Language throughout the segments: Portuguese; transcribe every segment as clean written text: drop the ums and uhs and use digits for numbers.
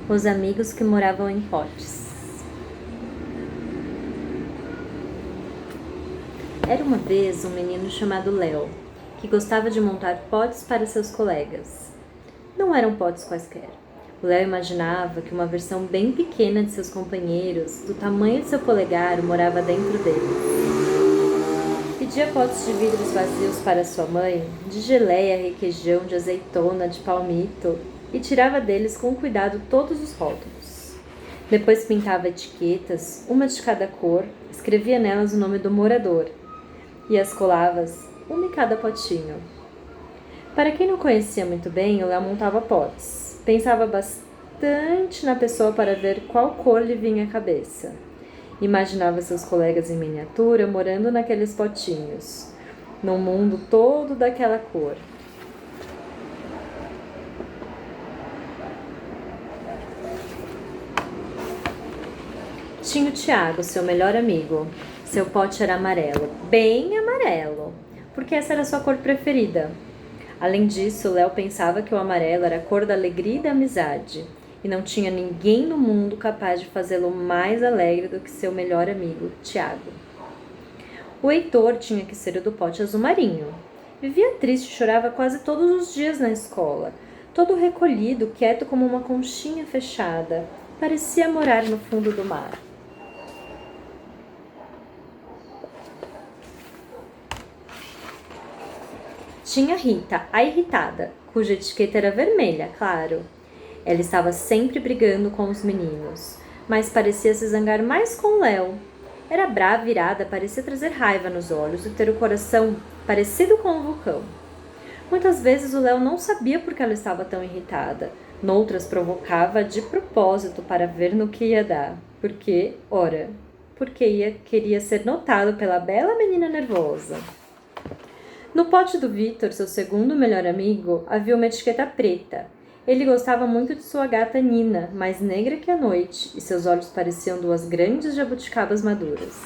Os amigos que moravam em potes. Era uma vez um menino chamado Léo, que gostava de montar potes para seus colegas. Não eram potes quaisquer. O Léo imaginava que uma versão bem pequena de seus companheiros, do tamanho de seu polegar, morava dentro dele. Pedia potes de vidros vazios para sua mãe, de geleia, requeijão, de azeitona, de palmito, e tirava deles com cuidado todos os rótulos. Depois pintava etiquetas, uma de cada cor, escrevia nelas o nome do morador, e as colava, uma em cada potinho. Para quem não conhecia muito bem, o Léo montava potes. Pensava bastante na pessoa para ver qual cor lhe vinha à cabeça. Imaginava seus colegas em miniatura morando naqueles potinhos, num mundo todo daquela cor. Tinha o Tiago, seu melhor amigo. Seu pote era amarelo, bem amarelo, porque essa era a sua cor preferida. Além disso, Léo pensava que o amarelo era a cor da alegria e da amizade, e não tinha ninguém no mundo capaz de fazê-lo mais alegre do que seu melhor amigo, Tiago. O Heitor tinha que ser o do pote azul marinho. Vivia triste e chorava quase todos os dias na escola, todo recolhido, quieto como uma conchinha fechada. Parecia morar no fundo do mar. Tinha Rita, a irritada, cuja etiqueta era vermelha, claro. Ela estava sempre brigando com os meninos, mas parecia se zangar mais com Léo. Era brava, irada, parecia trazer raiva nos olhos e ter o coração parecido com um vulcão. Muitas vezes o Léo não sabia por que ela estava tão irritada. Noutras provocava de propósito para ver no que ia dar. Porque queria ser notado pela bela menina nervosa. No pote do Vitor, seu segundo melhor amigo, havia uma etiqueta preta. Ele gostava muito de sua gata Nina, mais negra que a noite, e seus olhos pareciam duas grandes jabuticabas maduras.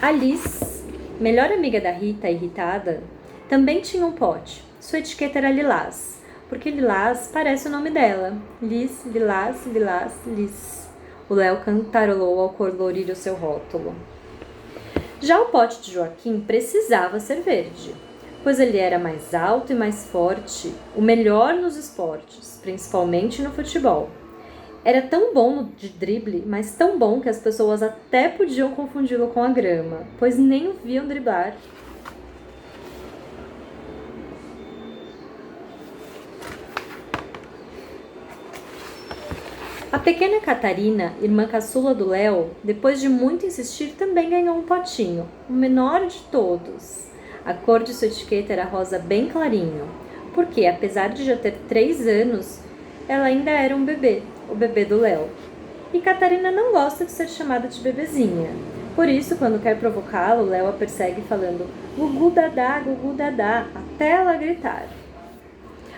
Alice, melhor amiga da Rita, irritada, também tinha um pote. Sua etiqueta era Lilás, porque Lilás parece o nome dela. Liz, Lilás, Lilás, Liz. O Léo cantarolou ao colorir o seu rótulo. Já o pote de Joaquim precisava ser verde, pois ele era mais alto e mais forte, o melhor nos esportes, principalmente no futebol. Era tão bom de drible, mas tão bom que as pessoas até podiam confundi-lo com a grama, pois nem o viam driblar. A pequena Catarina, irmã caçula do Léo, depois de muito insistir, também ganhou um potinho, o menor de todos. A cor de sua etiqueta era rosa bem clarinho, porque, apesar de já ter 3 anos, ela ainda era um bebê, o bebê do Léo. E Catarina não gosta de ser chamada de bebezinha. Por isso, quando quer provocá-lo, Léo a persegue falando gugu dadá, até ela gritar.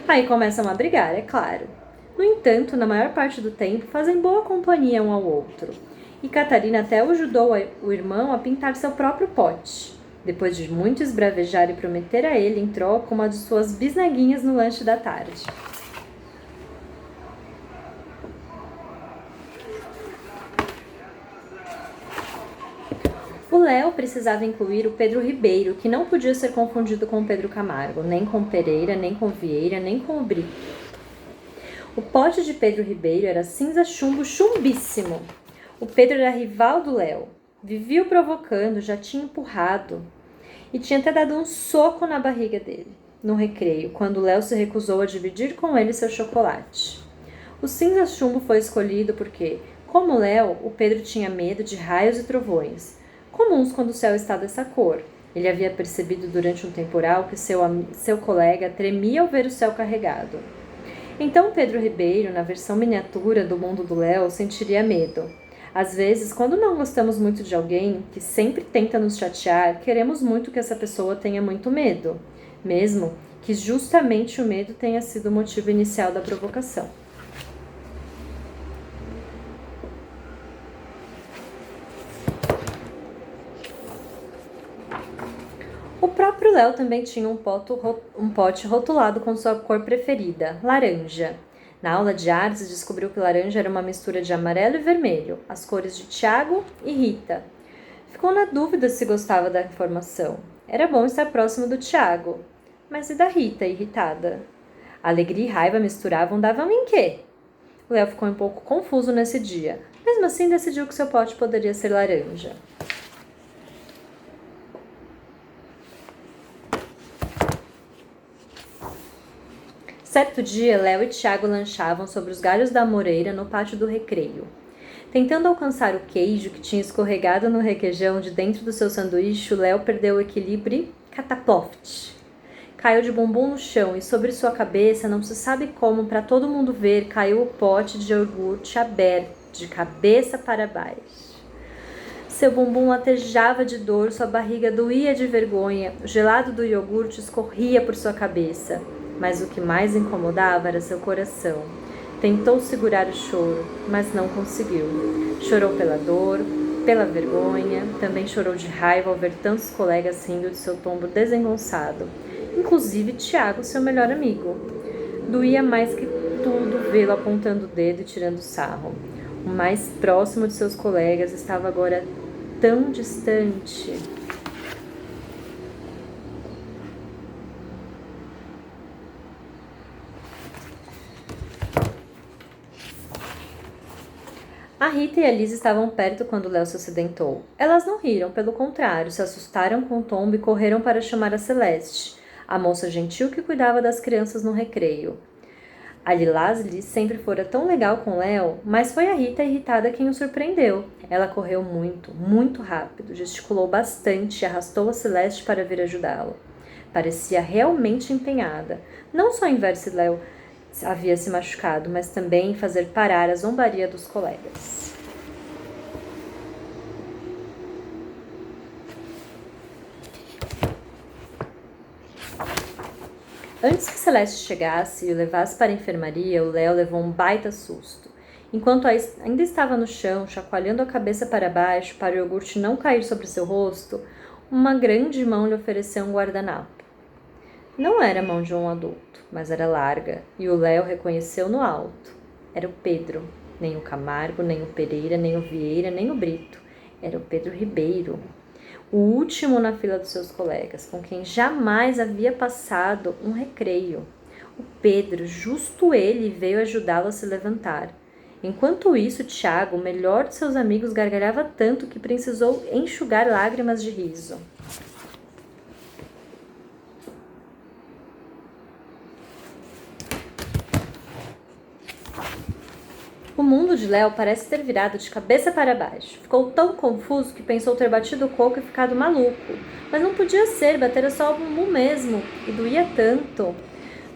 Aí começam a brigar, é claro. No entanto, na maior parte do tempo, fazem boa companhia um ao outro. E Catarina até ajudou o irmão a pintar seu próprio pote, depois de muito esbravejar e prometer a ele em troca uma de suas bisnaguinhas no lanche da tarde. O Léo precisava incluir o Pedro Ribeiro, que não podia ser confundido com o Pedro Camargo, nem com Pereira, nem com Vieira, nem com o Brito. O pote de Pedro Ribeiro era cinza chumbo chumbíssimo. O Pedro era rival do Léo. Vivia o provocando, já tinha empurrado e tinha até dado um soco na barriga dele, no recreio, quando o Léo se recusou a dividir com ele seu chocolate. O cinza chumbo foi escolhido porque, como Léo, o Pedro tinha medo de raios e trovões, comuns quando o céu está dessa cor. Ele havia percebido durante um temporal que seu colega tremia ao ver o céu carregado. Então Pedro Ribeiro, na versão miniatura do mundo do Léo, sentiria medo. Às vezes, quando não gostamos muito de alguém que sempre tenta nos chatear, queremos muito que essa pessoa tenha muito medo, mesmo que justamente o medo tenha sido o motivo inicial da provocação. O próprio Léo também tinha um pote rotulado com sua cor preferida, laranja. Na aula de artes, descobriu que laranja era uma mistura de amarelo e vermelho, as cores de Tiago e Rita. Ficou na dúvida se gostava da informação. Era bom estar próximo do Tiago. Mas e da Rita, irritada? Alegria e raiva misturavam, davam em quê? O Léo ficou um pouco confuso nesse dia. Mesmo assim, decidiu que seu pote poderia ser laranja. Certo dia, Léo e Tiago lanchavam sobre os galhos da amoreira no pátio do recreio. Tentando alcançar o queijo que tinha escorregado no requeijão de dentro do seu sanduíche, o Léo perdeu o equilíbrio e cataploft. Caiu de bumbum no chão e sobre sua cabeça, não se sabe como, para todo mundo ver, caiu o pote de iogurte aberto, de cabeça para baixo. Seu bumbum latejava de dor, sua barriga doía de vergonha, o gelado do iogurte escorria por sua cabeça. Mas o que mais incomodava era seu coração. Tentou segurar o choro, mas não conseguiu. Chorou pela dor, pela vergonha, também chorou de raiva ao ver tantos colegas rindo de seu tombo desengonçado. Inclusive Tiago, seu melhor amigo. Doía mais que tudo vê-lo apontando o dedo e tirando sarro. O mais próximo de seus colegas estava agora tão distante. A Rita e a Liz estavam perto quando Léo se acidentou. Elas não riram, pelo contrário, se assustaram com o tombo e correram para chamar a Celeste, a moça gentil que cuidava das crianças no recreio. A Liz sempre fora tão legal com Léo, mas foi a Rita irritada quem o surpreendeu. Ela correu muito, muito rápido, gesticulou bastante e arrastou a Celeste para vir ajudá-lo. Parecia realmente empenhada, não só em ver se Léo havia se machucado, mas também em fazer parar a zombaria dos colegas. Antes que Celeste chegasse e o levasse para a enfermaria, o Léo levou um baita susto. Enquanto ainda estava no chão, chacoalhando a cabeça para baixo para o iogurte não cair sobre seu rosto, uma grande mão lhe ofereceu um guardanapo. Não era a mão de um adulto, mas era larga, e o Léo reconheceu no alto. Era o Pedro, nem o Camargo, nem o Pereira, nem o Vieira, nem o Brito. Era o Pedro Ribeiro, o último na fila dos seus colegas, com quem jamais havia passado um recreio. O Pedro, justo ele, veio ajudá-lo a se levantar. Enquanto isso, Tiago, o melhor de seus amigos, gargalhava tanto que precisou enxugar lágrimas de riso. O mundo de Léo parece ter virado de cabeça para baixo. Ficou tão confuso que pensou ter batido o coco e ficado maluco. Mas não podia ser, batera só o bumbum mesmo. E doía tanto.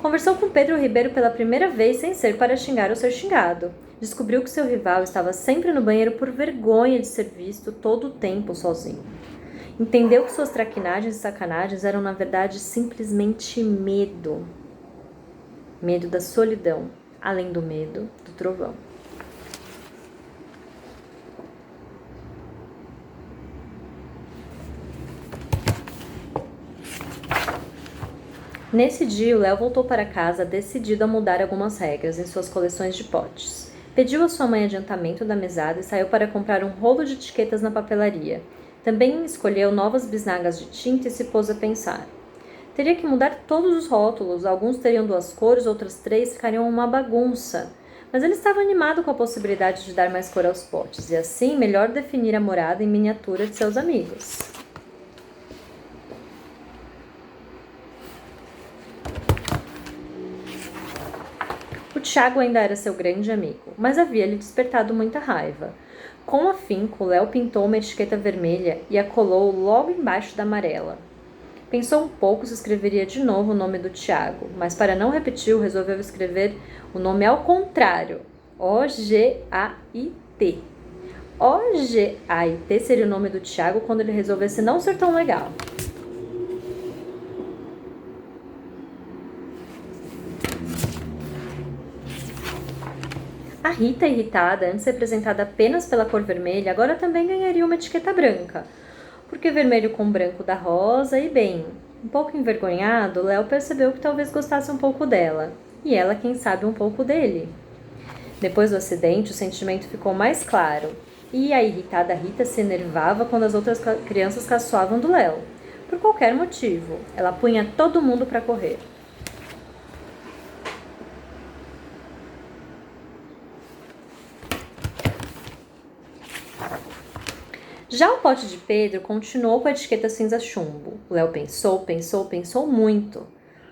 Conversou com Pedro Ribeiro pela primeira vez sem ser para xingar ou ser xingado. Descobriu que seu rival estava sempre no banheiro por vergonha de ser visto todo o tempo sozinho. Entendeu que suas traquinagens e sacanagens eram na verdade simplesmente medo. Medo da solidão, além do medo do trovão. Nesse dia, o Léo voltou para casa decidido a mudar algumas regras em suas coleções de potes. Pediu à sua mãe adiantamento da mesada e saiu para comprar um rolo de etiquetas na papelaria. Também escolheu novas bisnagas de tinta e se pôs a pensar. Teria que mudar todos os rótulos, alguns teriam 2 cores, outras 3, ficariam uma bagunça. Mas ele estava animado com a possibilidade de dar mais cor aos potes e assim melhor definir a morada em miniatura de seus amigos. O Tiago ainda era seu grande amigo, mas havia lhe despertado muita raiva. Com afinco, Léo pintou uma etiqueta vermelha e a colou logo embaixo da amarela. Pensou um pouco se escreveria de novo o nome do Tiago, mas para não repetir, resolveu escrever o nome ao contrário, O-G-A-I-T. O-G-A-I-T seria o nome do Tiago quando ele resolvesse não ser tão legal. A Rita, irritada, antes representada apenas pela cor vermelha, agora também ganharia uma etiqueta branca. Porque vermelho com branco dá rosa e bem, Um pouco envergonhado, Léo percebeu que talvez gostasse um pouco dela, e ela, quem sabe, um pouco dele. Depois do acidente, o sentimento ficou mais claro, e a irritada Rita se enervava quando as outras crianças caçoavam do Léo. Por qualquer motivo, ela punha todo mundo para correr. Já o pote de Pedro continuou com a etiqueta cinza chumbo. O Léo pensou muito.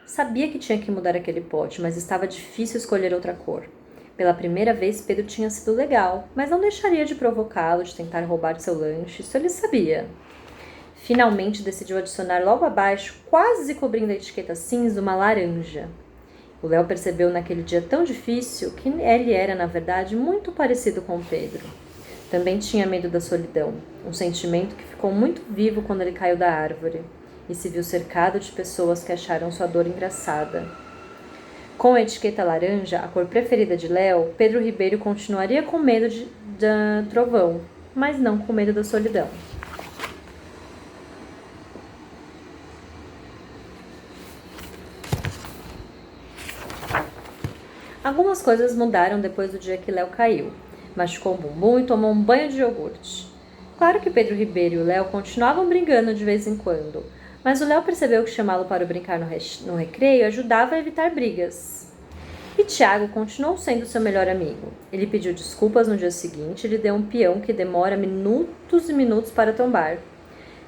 Sabia que tinha que mudar aquele pote, mas estava difícil escolher outra cor. Pela primeira vez, Pedro tinha sido legal, mas não deixaria de provocá-lo, de tentar roubar seu lanche, isso ele sabia. Finalmente decidiu adicionar logo abaixo, quase cobrindo a etiqueta cinza, uma laranja. O Léo percebeu naquele dia tão difícil que ele era, na verdade, muito parecido com Pedro. Também tinha medo da solidão, um sentimento que ficou muito vivo quando ele caiu da árvore e se viu cercado de pessoas que acharam sua dor engraçada. Com a etiqueta laranja, a cor preferida de Léo, Pedro Ribeiro continuaria com medo de trovão, mas não com medo da solidão. Algumas coisas mudaram depois do dia que Léo caiu. Machucou o bumbum e tomou um banho de iogurte. Claro que Pedro Ribeiro e o Léo continuavam brigando de vez em quando, mas o Léo percebeu que chamá-lo para brincar no recreio ajudava a evitar brigas. E Tiago continuou sendo seu melhor amigo. Ele pediu desculpas no dia seguinte e lhe deu um peão que demora minutos e minutos para tombar.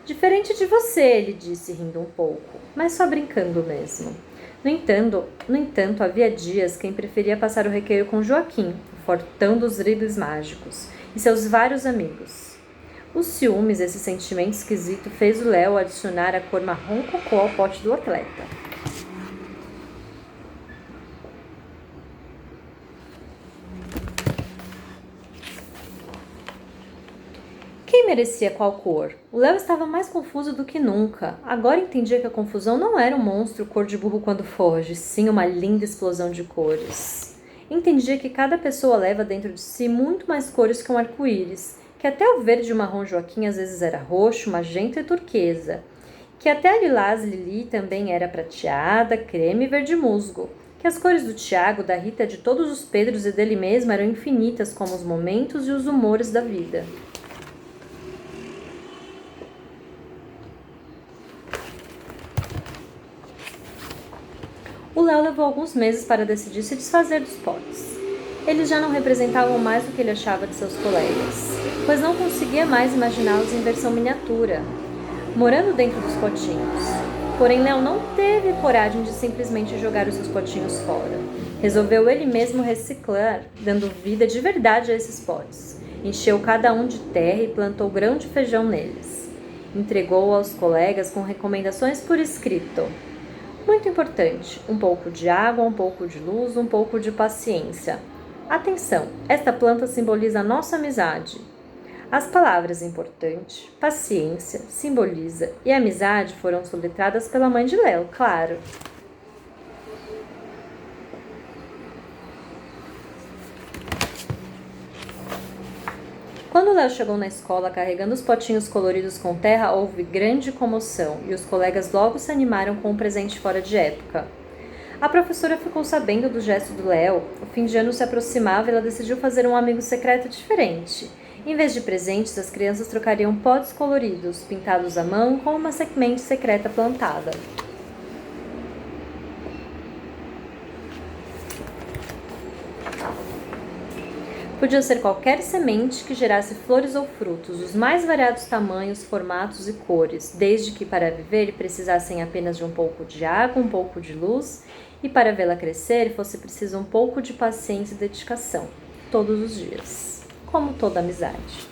Diferente de você, ele disse, rindo um pouco, mas só brincando mesmo. No entanto, havia dias quem preferia passar o recreio com Joaquim, o fortão dos dribles mágicos, e seus vários amigos. Os ciúmes, esse sentimento esquisito, fez o Léo adicionar a cor marrom cocô ao pote do atleta. Quem merecia qual cor? O Léo estava mais confuso do que nunca. Agora entendia que a confusão não era um monstro cor de burro quando foge, sim uma linda explosão de cores. Entendia que cada pessoa leva dentro de si muito mais cores que um arco-íris, que até o verde e o marrom Joaquim às vezes era roxo, magenta e turquesa, que até a lilás Lili também era prateada, creme e verde musgo, que as cores do Tiago, da Rita, de todos os Pedros e dele mesmo eram infinitas como os momentos e os humores da vida. O Léo levou alguns meses para decidir se desfazer dos potes. Eles já não representavam mais o que ele achava de seus colegas, pois não conseguia mais imaginá-los em versão miniatura, morando dentro dos potinhos. Porém, Léo não teve coragem de simplesmente jogar os seus potinhos fora. Resolveu ele mesmo reciclar, dando vida de verdade a esses potes. Encheu cada um de terra e plantou grão de feijão neles. Entregou aos colegas com recomendações por escrito. Muito importante, um pouco de água, um pouco de luz, um pouco de paciência. Atenção, esta planta simboliza a nossa amizade. As palavras importante, paciência, simboliza e amizade foram soletradas pela mãe de Léo, claro. Quando Léo chegou na escola carregando os potinhos coloridos com terra, houve grande comoção e os colegas logo se animaram com um presente fora de época. A professora ficou sabendo do gesto do Léo, o fim de ano se aproximava e ela decidiu fazer um amigo secreto diferente. Em vez de presentes, as crianças trocariam potes coloridos, pintados à mão com uma semente secreta plantada. Podia ser qualquer semente que gerasse flores ou frutos, os mais variados tamanhos, formatos e cores, desde que para viver precisassem apenas de um pouco de água, um pouco de luz, e para vê-la crescer fosse preciso um pouco de paciência e dedicação, todos os dias, como toda amizade.